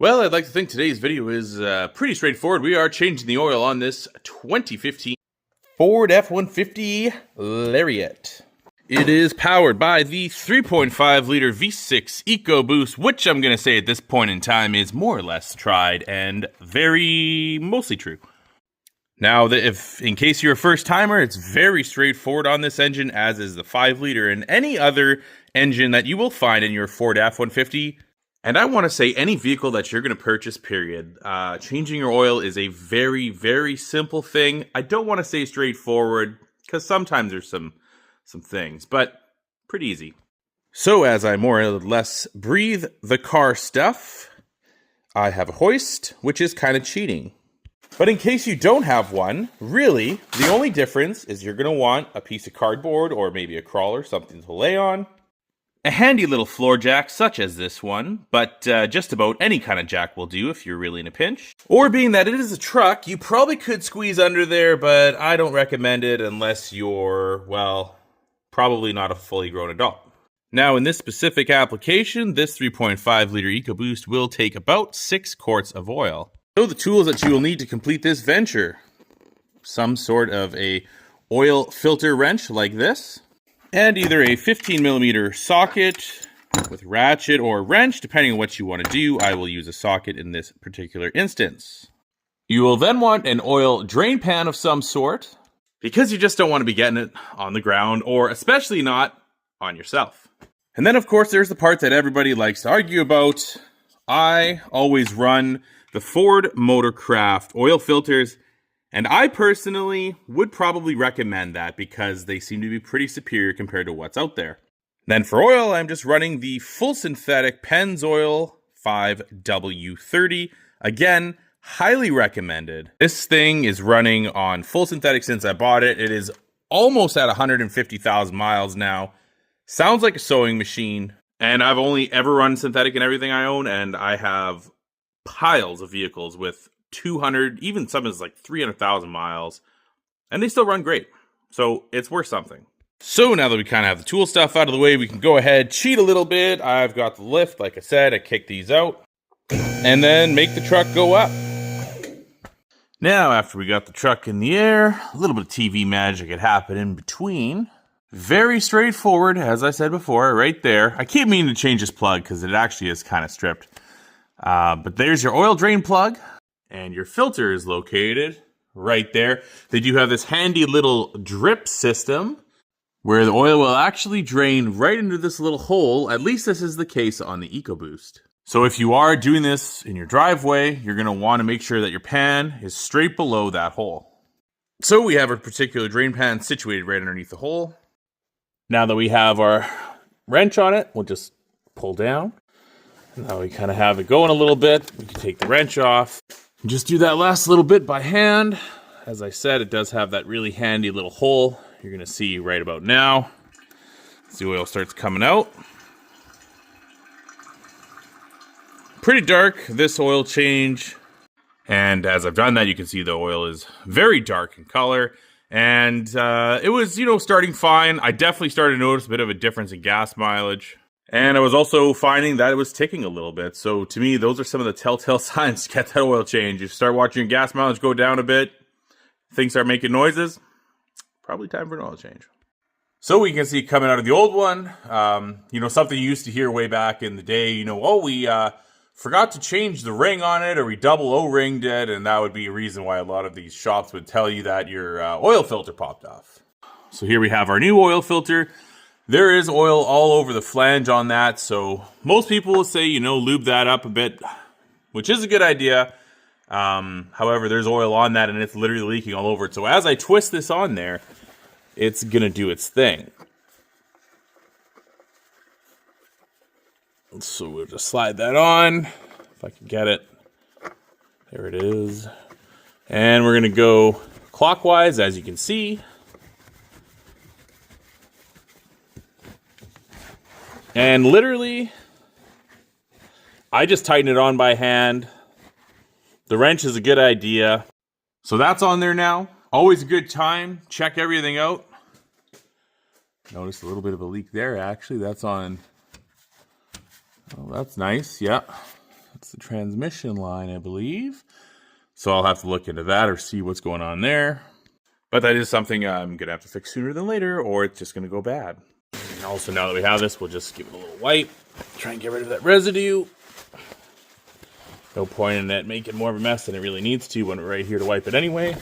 Well, I'd like to think today's video is pretty straightforward. We are changing the oil on this 2015 Ford F-150 Lariat. It is powered by the 3.5-liter V6 Ecoboost, which I'm going to say at this point in time is more or less tried and very mostly true. Now, if in case you're a first-timer, it's very straightforward on this engine, as is the 5-liter and any other engine that you will find in your Ford F-150. And I want to say any vehicle that you're going to purchase, period. Changing your oil is a very, very simple thing. I don't want to say straightforward, because sometimes there's some things, but pretty easy. So as I more or less breathe the car stuff, I have a hoist, which is kind of cheating. But in case you don't have one, really, the only difference is you're going to want a piece of cardboard or maybe a crawler, something to lay on. A handy little floor jack such as this one, but just about any kind of jack will do if you're really in a pinch. Or being that it is a truck, you probably could squeeze under there, but I don't recommend it unless you're, well, probably not a fully grown adult. Now in this specific application, this 3.5-liter Ecoboost will take about 6 quarts of oil. So the tools that you will need to complete this venture: some sort of a oil filter wrench like this, and either a 15mm socket with ratchet or wrench, depending on what you want to do. I will use a socket in this particular instance. You will then want an oil drain pan of some sort, because you just don't want to be getting it on the ground, or especially not on yourself. And then, of course, there's the part that everybody likes to argue about. I always run the Ford Motorcraft oil filters, and I personally would probably recommend that because they seem to be pretty superior compared to what's out there. Then for oil, I'm just running the full synthetic Pennzoil 5W30. Again, highly recommended. This thing is running on full synthetic since I bought it. It is almost at 150,000 miles now. Sounds like a sewing machine. And I've only ever run synthetic in everything I own, and I have piles of vehicles with 200, even some is like 300,000 miles, and they still run great. So it's worth something. So now that we kind of have the tool stuff out of the way, we can go ahead, cheat a little bit. I've got the lift, like I said, I kick these out, and then make the truck go up. Now, after we got the truck in the air, a little bit of TV magic had happened in between. Very straightforward, as I said before, right there. I keep meaning to change this plug because it actually is kind of stripped. But there's your oil drain plug. And your filter is located right there. They do have this handy little drip system where the oil will actually drain right into this little hole. At least this is the case on the Ecoboost. So if you are doing this in your driveway, you're going to want to make sure that your pan is straight below that hole. So we have a particular drain pan situated right underneath the hole. Now that we have our wrench on it, we'll just pull down. Now we kind of have it going a little bit. We can take the wrench off. Just do that last little bit by hand. As I said, it does have that really handy little hole. You're going to see right about now as the oil starts coming out. Pretty dark, this oil change. And as I've done that, you can see the oil is very dark in color. And it was, starting fine. I definitely started to notice a bit of a difference in gas mileage. And I was also finding that it was ticking a little bit. So to me, those are some of the telltale signs to get that oil change. You start watching your gas mileage go down a bit, things start making noises, probably time for an oil change. So we can see coming out of the old one, something you used to hear way back in the day, we forgot to change the ring on it, or we double O-ringed it, and that would be a reason why a lot of these shops would tell you that your oil filter popped off. So here we have our new oil filter. There is oil all over the flange on that, so most people will say, lube that up a bit, which is a good idea. However, there's oil on that, and it's literally leaking all over it. So as I twist this on there, it's going to do its thing. So we'll just slide that on, if I can get it. There it is. And we're going to go clockwise, as you can see. And literally, I just tighten it on by hand. The wrench is a good idea. So that's on there now. Always a good time. Check everything out. Notice a little bit of a leak there, actually. That's on. Oh, that's nice. Yeah. the transmission line, I believe. So I'll have to look into that or see what's going on there. But that is something I'm going to have to fix sooner than later, or it's just going to go bad. And also, now that we have this, we'll just give it a little wipe. Try and get rid of that residue. No point in it making more of a mess than it really needs to when we're right here to wipe it anyway.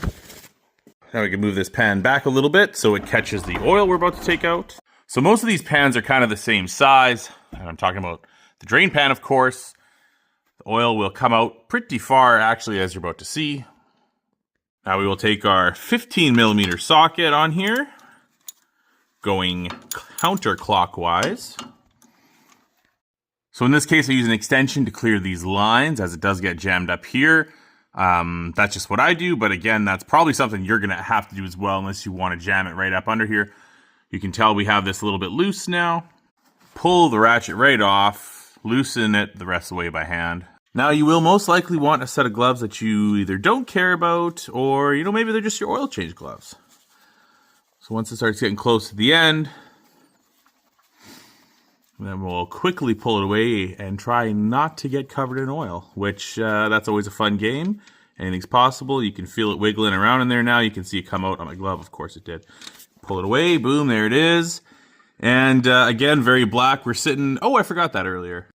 Now we can move this pan back a little bit so it catches the oil we're about to take out. So most of these pans are kind of the same size. And I'm talking about the drain pan, of course. The oil will come out pretty far, actually, as you're about to see. Now we will take our 15 millimeter socket on here, going counterclockwise. So in this case, I use an extension to clear these lines as it does get jammed up here. That's just what I do, but again, that's probably something you're going to have to do as well unless you want to jam it right up under here. You can tell we have this a little bit loose now. Pull the ratchet right off, loosen it the rest of the way by hand. Now you will most likely want a set of gloves that you either don't care about or, maybe they're just your oil change gloves. So once it starts getting close to the end, then we'll quickly pull it away and try not to get covered in oil, which that's always a fun game. Anything's possible. You can feel it wiggling around in there now. You can see it come out on my glove. Of course it did. Pull it away. Boom, there it is. And again, very black. We're sitting... Oh, I forgot that earlier.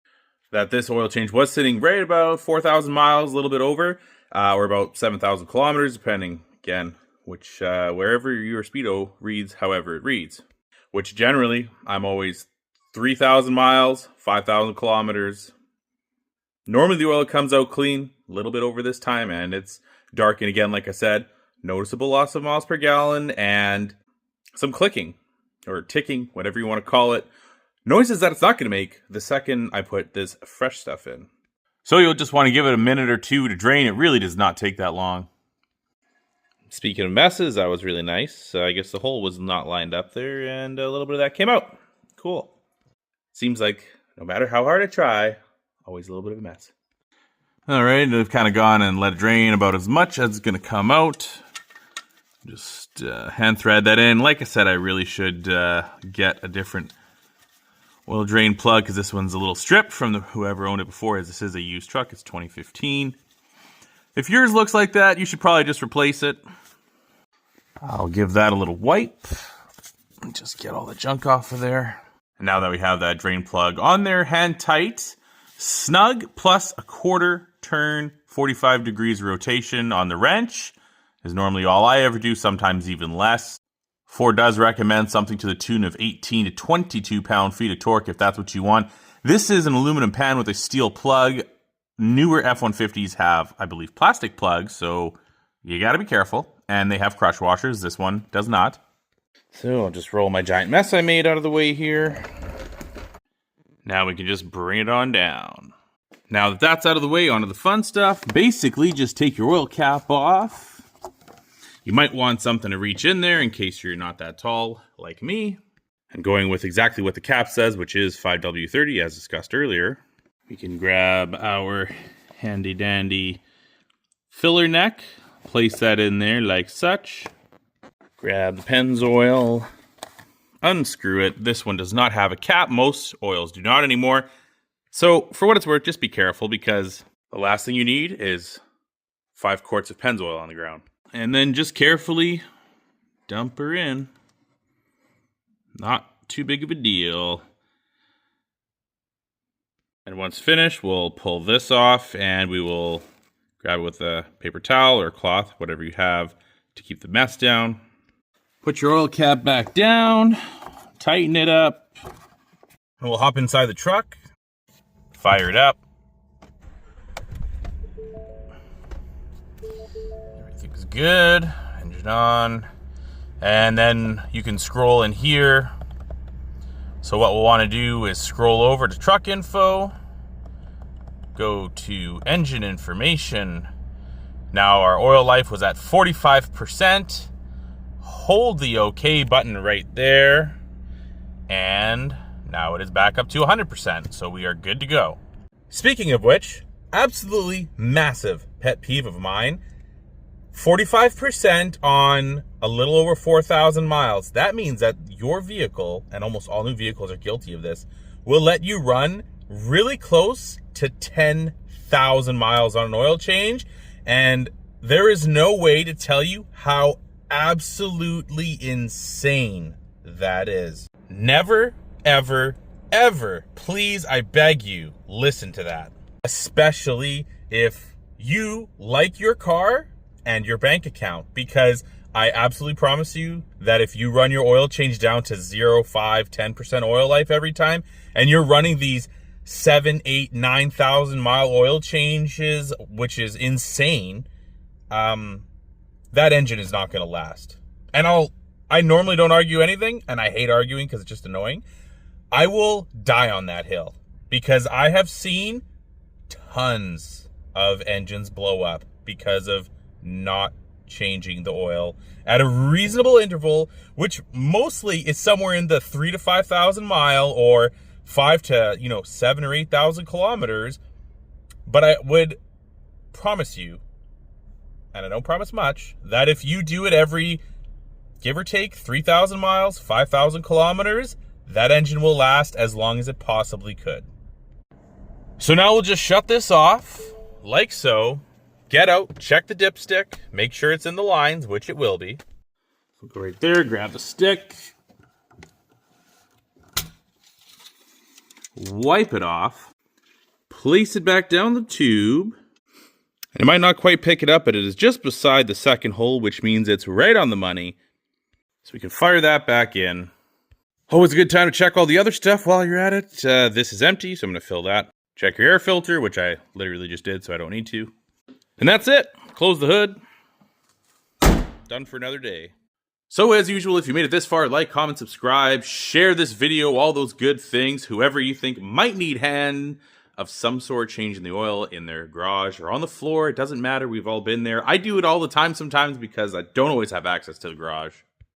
That this oil change was sitting right about 4,000 miles, a little bit over, or about 7,000 kilometers, depending, again, which wherever your speedo reads, however it reads. Which generally, I'm always 3,000 miles, 5,000 kilometers. Normally the oil comes out clean, a little bit over this time, and it's dark. And again, like I said, noticeable loss of miles per gallon and some clicking or ticking, whatever you want to call it. Noises that it's not going to make the second I put this fresh stuff in. So you'll just want to give it a minute or two to drain. It really does not take that long. Speaking of messes, that was really nice. I guess the hole was not lined up there, and a little bit of that came out. Cool. Seems like no matter how hard I try, always a little bit of a mess. All right, I've kind of gone and let it drain about as much as it's going to come out. Just hand thread that in. Like I said, I really should get a different oil drain plug because this one's a little stripped from whoever owned it before, as this is a used truck. It's 2015. If yours looks like that, you should probably just replace it. I'll give that a little wipe. Just get all the junk off of there. And now that we have that drain plug on there, hand tight, snug, plus a quarter turn, 45 degrees rotation on the wrench is normally all I ever do, sometimes even less. Ford does recommend something to the tune of 18 to 22 pound-feet of torque if that's what you want. This is an aluminum pan with a steel plug. Newer F-150s have, I believe, plastic plugs, so you got to be careful. And they have crush washers. This one does not. So I'll just roll my giant mess I made out of the way here. Now we can just bring it on down. Now that that's out of the way, onto the fun stuff. Basically, just take your oil cap off. You might want something to reach in there in case you're not that tall like me. And going with exactly what the cap says, which is 5W30 as discussed earlier, we can grab our handy dandy filler neck, place that in there like such. Grab the Pennzoil, unscrew it. This one does not have a cap. Most oils do not anymore. So for what it's worth, just be careful because the last thing you need is 5 quarts of Pennzoil on the ground. And then just carefully dump her in. Not too big of a deal. And once finished, we'll pull this off and we will grab it with a paper towel or cloth, whatever you have, to keep the mess down. Put your oil cap back down, tighten it up, and we'll hop inside the truck, fire it up. Everything's good, engine on, and then you can scroll in here. So what we'll want to do is scroll over to truck info, go to engine information. Now our oil life was at 45%. Hold the OK button right there, and now it is back up to 100%, so we are good to go. Speaking of which, absolutely massive pet peeve of mine, 45% on a little over 4,000 miles. That means that your vehicle, and almost all new vehicles are guilty of this, will let you run really close to 10 50,000 miles on an oil change, and there is no way to tell you how absolutely insane that is. Never, ever, ever, please, I beg you, listen to that. Especially if you like your car and your bank account, because I absolutely promise you that if you run your oil change down to 0, 5, 10% oil life every time, and you're running these 7, 8, 9,000 mile oil changes, which is insane, that engine is not going to last. And I normally don't argue anything, and I hate arguing because it's just annoying. I will die on that hill because I have seen tons of engines blow up because of not changing the oil at a reasonable interval, which mostly is somewhere in the 3,000 to 5,000 mile or 5 to 7 or 8,000 kilometers. But I would promise you, and I don't promise much, that if you do it every, give or take, 3,000 miles, 5,000 kilometers, that engine will last as long as it possibly could. So now we'll just shut this off, like so. Get out, check the dipstick, make sure it's in the lines, which it will be. So go right there, grab the stick, wipe it off, place it back down the tube. It might not quite pick it up, but it is just beside the second hole, which means it's right on the money. So we can fire that back in. Always a good time to check all the other stuff while you're at it. This is empty, so I'm going to fill that. Check your air filter, which I literally just did, so I don't need to. And that's it. Close the hood. Done for another day. So as usual, if you made it this far, like, comment, subscribe, share this video, all those good things. Whoever you think might need hand of some sort changing the oil in their garage or on the floor, it doesn't matter. We've all been there. I do it all the time sometimes because I don't always have access to the garage.